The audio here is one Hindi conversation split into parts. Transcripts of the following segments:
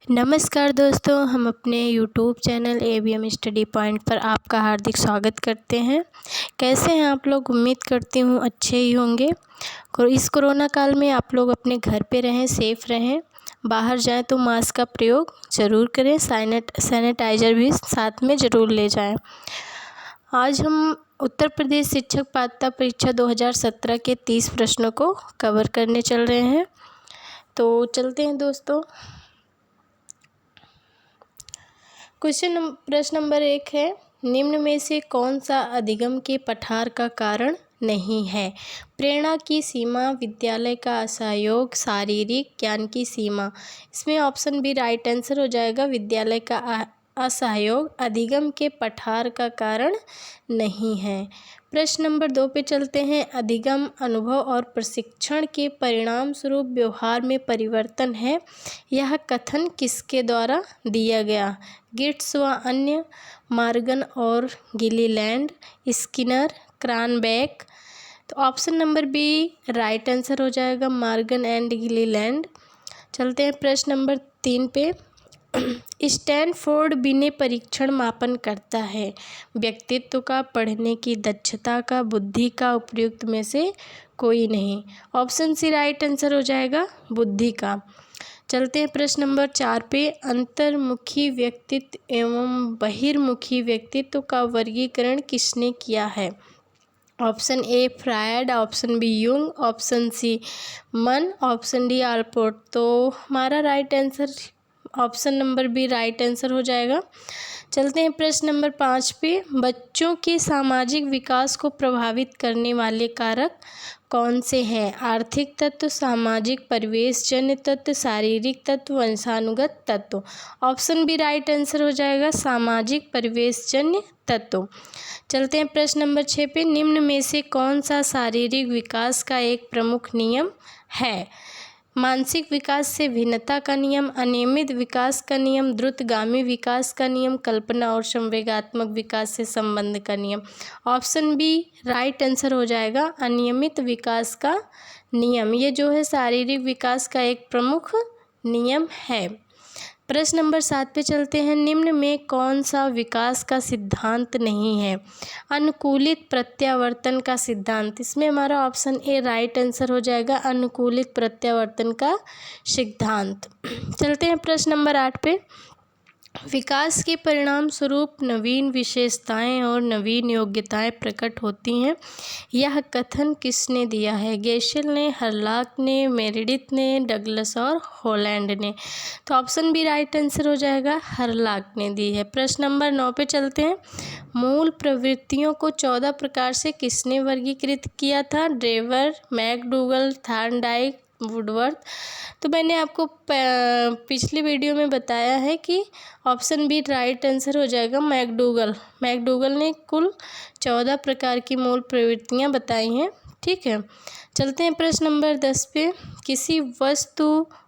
नमस्कार दोस्तों, हम अपने YouTube channel ABM study point पर आपका हार्दिक स्वागत करते हैं। कैसे हैं आप लोग? उम्मीद करती हूँ अच्छे ही होंगे। इस कोरोना काल में आप लोग अपने घर पे रहें, सेफ़ रहें। बाहर जाएं तो मास्क का प्रयोग ज़रूर करें, सैनिटाइज़र भी साथ में ज़रूर ले जाएं। आज हम उत्तर प्रदेश शिक्षक पात्रता परीक्षा 2017 के 30 प्रश्नों को कवर करने चल रहे हैं। तो चलते हैं दोस्तों। प्रश्न नंबर 1 है, निम्न में से कौन सा अधिगम के पठार का कारण नहीं है? प्रेरणा की सीमा, विद्यालय का असहयोग, शारीरिक ज्ञान की सीमा। इसमें ऑप्शन बी राइट आंसर हो जाएगा। विद्यालय का असहयोग अधिगम के पठार का कारण नहीं है। प्रश्न नंबर 2 पे चलते हैं। अधिगम अनुभव और प्रशिक्षण के परिणाम स्वरूप व्यवहार में परिवर्तन है, यह कथन किसके द्वारा दिया गया? गिट्स व अन्य, मॉर्गन और गिलीलैंड, स्किनर, क्रॉनबेक। तो option number B right answer हो जाएगा, मॉर्गन एंड गिलीलैंड। चलते हैं प्रश्न नंबर 3 पे। स्टैनफोर्ड बिने परीक्षण मापन करता है? व्यक्तित्व का, पढ़ने की दक्षता का, बुद्धि का, उपयुक्त में से कोई नहीं। ऑप्शन सी राइट आंसर हो जाएगा, बुद्धि का। चलते हैं प्रश्न नंबर 4 पे। अंतर्मुखी व्यक्तित्व एवं बहिर्मुखी व्यक्तित्व का वर्गीकरण किसने किया है? Option A Freud, option B Jung, option C Munn, option D Allport. तो हमारा right answer option number B right answer हो जाएगा। चलते हैं प्रश्न नंबर 5 पे। बच्चों के सामाजिक विकास को प्रभावित करने वाले कारक कौन से हैं? आर्थिक तत्व, सामाजिक परिवेशजन्य तत्व, शारीरिक तत्व, वंशानुगत तत्व। ऑप्शन बी राइट आंसर हो जाएगा, सामाजिक परिवेशजन्य तत्व। चलते हैं प्रश्न नंबर 6 पे। निम्न में से कौन सा शारीरिक विकास का एक प्रमुख नियम है? मानसिक विकास से भिन्नता का नियम, अनियमित विकास का नियम, द्रुतगामी विकास का नियम, कल्पना और संवेगात्मक विकास से संबंध का नियम। ऑप्शन बी राइट आंसर हो जाएगा, अनियमित विकास का नियम। ये जो है शारीरिक विकास का एक प्रमुख नियम है। प्रश्न नंबर 7 पे चलते हैं। निम्न में कौन सा विकास का सिद्धांत नहीं है? अनुकूलित प्रत्यावर्तन का सिद्धांत। इसमें हमारा ऑप्शन ए राइट आंसर हो जाएगा, अनुकूलित प्रत्यावर्तन का सिद्धांत। चलते हैं प्रश्न नंबर 8 पे। विकास के परिणाम स्वरूप नवीन विशेषताएं और नवीन योग्यताएं प्रकट होती हैं, यह कथन किसने दिया है? गेशेल ने, हर्लाक ने, मेरेडिथ ने, डगलस और हॉलैंड ने। तो ऑप्शन बी राइट आंसर हो जाएगा, हर्लाक ने दी है। प्रश्न नंबर 9 पे चलते हैं। मूल प्रवृत्तियों को 14 प्रकार से किसने वर्गीकृत किया था? Drever, McDougall, Thorndike, Woodworth. तो मैंने आपको पिछली वीडियो में बताया है कि ऑप्शन बी राइट आंसर हो जाएगा, मैकडूगल ने कुल 14 प्रकार की मूल प्रवृत्तियां बताई हैं। ठीक है, चलते हैं प्रश्न नंबर 10 पे।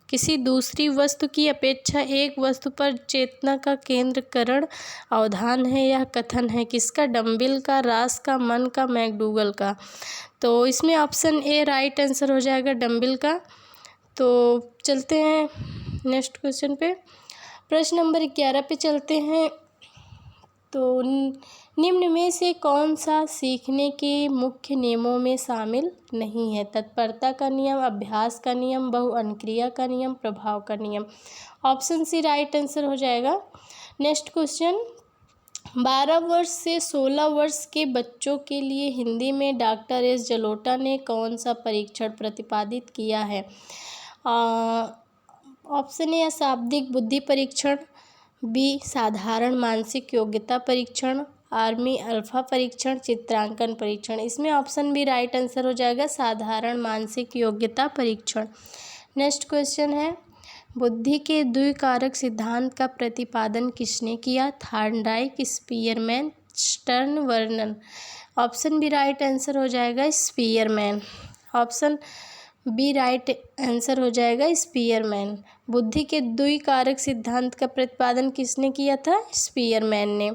किसी दूसरी वस्तु की अपेक्षा एक वस्तु पर चेतना का केंद्रीकरण अवधान है, यह कथन है किसका? डम्बिल का, रास का, मन का, मैकडूगल का। तो इसमें ऑप्शन ए राइट आंसर हो जाएगा, डम्बिल का। तो चलते हैं नेक्स्ट क्वेश्चन पे। प्रश्न नंबर 11 पे चलते हैं। तो निम्न में से कौन सा सीखने के मुख्य नियमों में शामिल नहीं है? तत्परता का नियम, अभ्यास का नियम, बहुअनुक्रिया का नियम, प्रभाव का नियम। ऑप्शन सी राइट आंसर हो जाएगा। Next question. 12 वर्ष से 16 वर्ष के बच्चों के लिए हिंदी में डॉक्टर एस जलोटा ने कौन सा परीक्षण प्रतिपादित किया है? ऑप्शन ए अशाब्दिक बुद्धि परीक्षण, बी साधारण मानसिक योग्यता परीक्षण, आर्मी अल्फा परीक्षण, चित्रांकन परीक्षण। इसमें ऑप्शन बी राइट आंसर हो जाएगा, साधारण मानसिक योग्यता परीक्षण। नेक्स्ट क्वेश्चन है। बुद्धि के द्विकारक सिद्धांत का प्रतिपादन किसने किया? Thorndike, Spearman, Stern, Vernon. Option B right answer हो जाएगा, Spearman. Option B right answer हो जाएगा, स्पीयरमैन। बुद्धि के द्विकारक सिद्धांत का प्रतिपादन किसने किया था? स्पीयरमैन ने।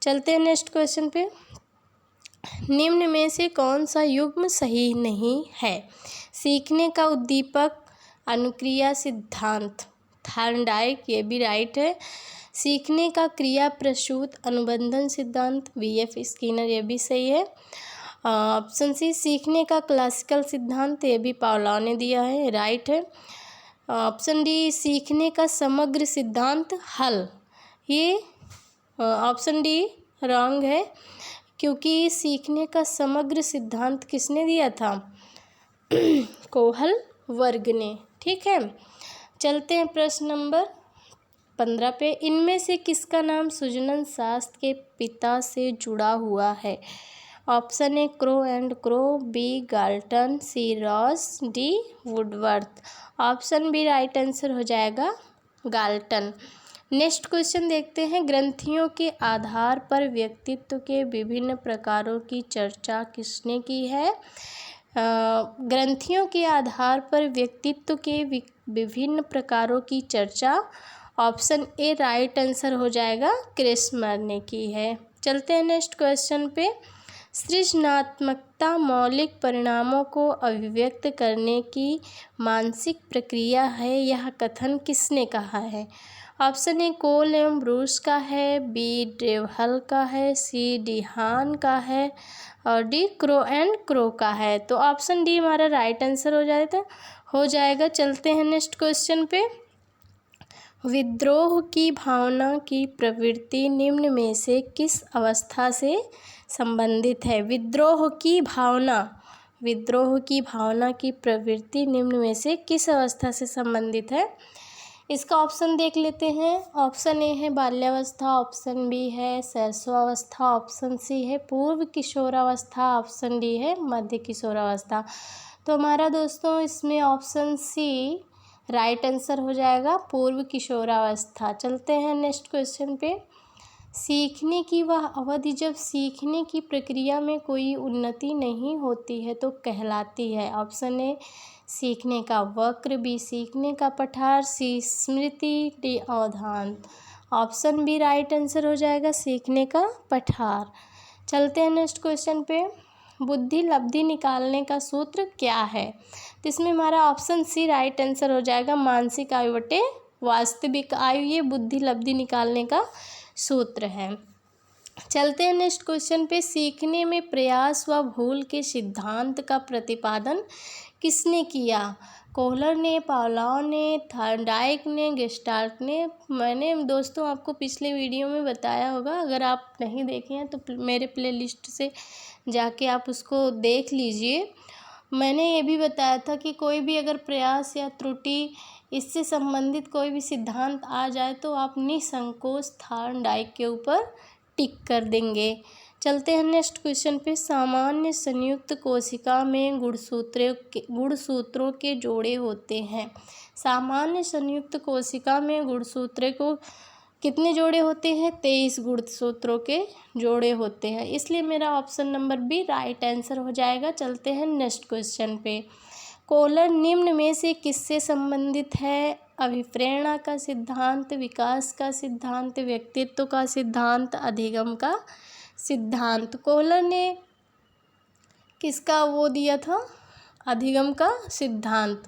चलते हैं नेक्स्ट क्वेश्चन पे। निम्न में से कौन सा युग्म सही नहीं है? सीखने का उद्दीपक, अनुक्रिया सिद्धांत, थार्नडाइक, ये भी राइट है। सीखने का क्रिया प्रसूत अनुबंधन सिद्धांत, वीएफ स्किनर, ये भी सही है। ऑप्शन सी सीखने का क्लासिकल सिद्धांत, ये भी पावलॉ ने दिया है, राइट है। ऑप्शन डी सीखने का समग्र सिद्धांत हल, ये ऑप्शन डी रॉन्ग है, क्योंकि सीखने का समग्र सिद्धांत किसने दिया था? कोहल वर्ग ने। ठीक है, चलते हैं प्रश्न नंबर 15 पे। इनमें से किसका नाम सुजनन शास्त्र के पिता से जुड़ा हुआ है? Option A Crow and Crow, B Galton, C Ross, D Woodworth. Option B right answer हो जाएगा गाल्टन। नेक्स्ट क्वेश्चन देखते हैं। ग्रंथियों के आधार पर व्यक्तित्व के विभिन्न प्रकारों की चर्चा किसने की है? ग्रंथियों के आधार पर व्यक्तित्व के विभिन्न प्रकारों की चर्चा ऑप्शन ए राइट आंसर हो जाएगा क्रेस्मर ने की है। चलते हैं नेक्स्ट क्वेश्चन पे। सृजनात्मकता मौलिक परिणामों को अभिव्यक्त करने की मानसिक प्रक्रिया है, यह कथन किसने कहा है? ऑप्शन ए कोल एवं ब्रूस का है, बी ड्रेवहल का है, सी डिहान का है और डी क्रो एंड क्रो का है। तो ऑप्शन डी हमारा राइट आंसर हो जाएगा। चलते हैं नेक्स्ट क्वेश्चन पे। विद्रोह की भावना की प्रवृत्ति निम्न में से किस अवस्था से संबंधित है? विद्रोह की भावना की प्रवृत्ति निम्न में से किस अवस्था से संबंधित है? इसका ऑप्शन देख लेते हैं। ऑप्शन ए है बाल्यावस्था, ऑप्शन बी है शैशवावस्था, ऑप्शन सी है पूर्व किशोरावस्था, ऑप्शन डी है मध्य किशोरावस्था। तो हमारा दोस्तों इसमें ऑप्शन सी राइट आंसर हो जाएगा पूर्व किशोरावस्था। चलते हैं नेक्स्ट क्वेश्चन पे। सीखने की वह अवधि जब सीखने की प्रक्रिया में कोई उन्नति नहीं होती है तो कहलाती है? ऑप्शन ए सीखने का वक्र, बी सीखने का पठार, सी स्मृति, डी अवधान। ऑप्शन बी राइट आंसर हो जाएगा सीखने का पठार। चलते हैं नेक्स्ट क्वेश्चन पे। बुद्धि लब्धि निकालने का सूत्र क्या है? तो इसमें हमारा ऑप्शन सी राइट आंसर हो जाएगा मानसिक आयु बटे वास्तविक आयु, ये बुद्धि लब्धि निकालने का सूत्र है। चलते हैं नेक्स्ट क्वेश्चन पे। सीखने में प्रयास व भूल के सिद्धांत का प्रतिपादन किसने किया? कोहलर ने, पावलॉ ने, थार्नडाइक ने, गेस्टाल्ट ने। मैंने दोस्तों आपको पिछले वीडियो में बताया होगा, अगर आप नहीं देखे हैं तो मेरे प्लेलिस्ट से जाके आप उसको देख लीजिए। मैंने ये भी बताया था कि कोई भी अगर प्रयास या त्रुटि इससे संबंधित कोई भी सिद्धांत आ जाए तो आप निसंकोच थार्नडाइक के ऊपर टिक कर देंगे। चलते हैं नेक्स्ट क्वेश्चन पे। सामान्य संयुक्त कोशिका में गुणसूत्रों के जोड़े होते हैं। सामान्य संयुक्त कोशिका में गुणसूत्रों को कितने जोड़े होते हैं? 23 गुणसूत्रों के जोड़े होते हैं, इसलिए मेरा option number B right answer हो जाएगा। चलते हैं नेक्स्ट क्वेश्चन पे। कोहलर निम्न में से किससे संबंधित है? अभिप्रेरणा का सिद्धांत, विकास का सिद्धांत, व्यक्तित्व का सिद्धांत, अधिगम का सिद्धांत। कोहलर ने किसका वो दिया था? अधिगम का सिद्धांत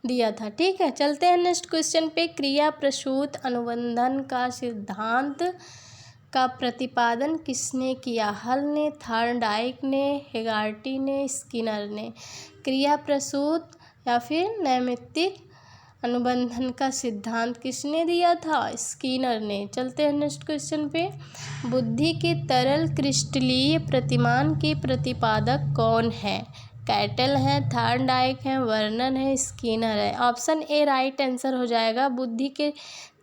दिया था। ठीक है, चलते हैं नेक्स्ट क्वेश्चन पे। क्रिया प्रसूत अनुबंधन का सिद्धांत का प्रतिपादन किसने किया? हल ने, थार्नडाइक ने, हेगार्टी ने, स्किनर ने। क्रिया प्रसूत या फिर नैमित्तिक अनुबंधन का सिद्धांत किसने दिया था? स्किनर ने। चलते हैं नेक्स्ट क्वेश्चन पे। बुद्धि के तरल क्रिस्टलीय प्रतिमान के प्रतिपादक कौन है? कैटल है, थार्नडाइक है, वर्नन है, स्किनर है। ऑप्शन ए राइट आंसर हो जाएगा। बुद्धि के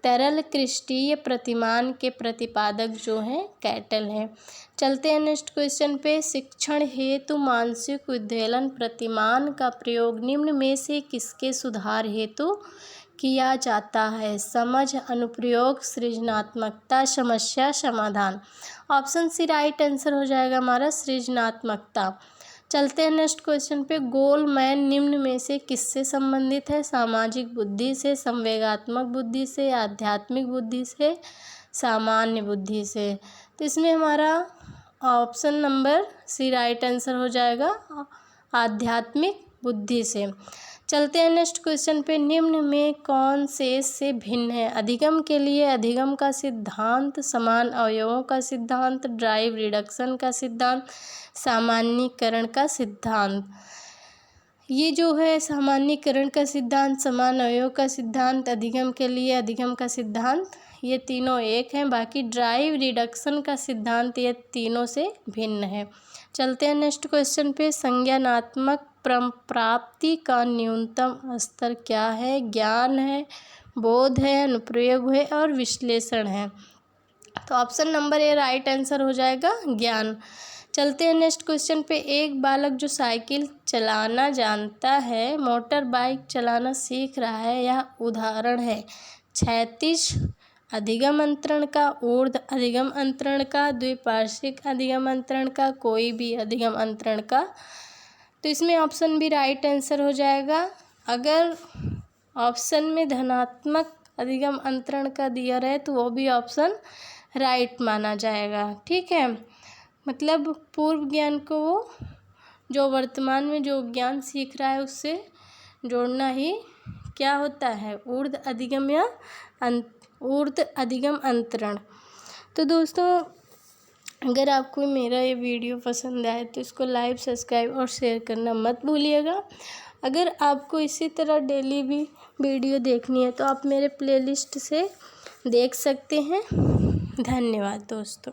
तरल क्रिस्टीय प्रतिमान के प्रतिपादक जो हैं कैटल हैं। चलते हैं नेक्स्ट क्वेश्चन पे। शिक्षण हेतु मानसिक उद्वेलन प्रतिमान का प्रयोग निम्न में से किसके सुधार हेतु किया जाता है? समझ, अनुप्रयोग, सृजनात्मकता, समस्या समाधान। ऑप्शन सी राइट आंसर हो जाएगा हमारा सृजनात्मकता। चलते हैं नेक्स्ट क्वेश्चन पे। गोलमैन निम्न में से किससे संबंधित है? सामाजिक बुद्धि से, संवेगात्मक बुद्धि से, आध्यात्मिक बुद्धि से, सामान्य बुद्धि से। तो इसमें हमारा option number C right answer हो जाएगा आध्यात्मिक बुद्धि से। चलते हैं नेक्स्ट क्वेश्चन पे। निम्न में कौन शेष से भिन्न है? अधिगम के लिए अधिगम का सिद्धांत, समान अवयवों का सिद्धांत, ड्राइव रिडक्शन का सिद्धांत, सामान्यीकरण का सिद्धांत। ये जो है सामान्यीकरण का सिद्धांत, समान अवयव का सिद्धांत, अधिगम के लिए अधिगम का सिद्धांत, ये तीनों एक हैं। बाकी ड्राइव रिडक्शन का सिद्धांत ये तीनों से भिन्न है। चलते हैं नेक्स्ट क्वेश्चन पे। संज्ञानात्मक प्राप्ति का न्यूनतम स्तर क्या है? ज्ञान है, बोध है, अनुप्रयोग है और विश्लेषण है। तो option number A right answer हो जाएगा, ज्ञान। चलते हैं नेक्स्ट क्वेश्चन पे। एक बालक जो साइकिल चलाना जानता है, मोटर बाइक चलाना सीख रहा है, यह उदाहरण है क्षैतिज अधिगम अंतरण का, ऊर्ध्व अधिगम अंतरण का, द्विपार्श्विक अधिगम अंतरण का, कोई भी अधिगम अंतरण का। तो इसमें ऑप्शन भी राइट आंसर हो जाएगा। अगर ऑप्शन में धनात्मक अधिगम अंतरण का दिया रहे तो वो भी ऑप्शन राइट माना जाएगा। ठीक है, मतलब पूर्व ज्ञान को वो जो वर्तमान में जो ज्ञान सीख रहा है उससे जोड़ना ही क्या होता है? ऊर्ध्व अधिगम या ऊर्ध्व अधिगम अंतरण। तो दोस्तों, अगर आपको मेरा ये वीडियो पसंद आए तो इसको लाइक, सब्सक्राइब और शेयर करना मत भूलिएगा। अगर आपको इसी तरह डेली भी वीडियो देखनी है तो आप मेरे प्लेलिस्ट से देख सकते हैं। धन्यवाद दोस्तों।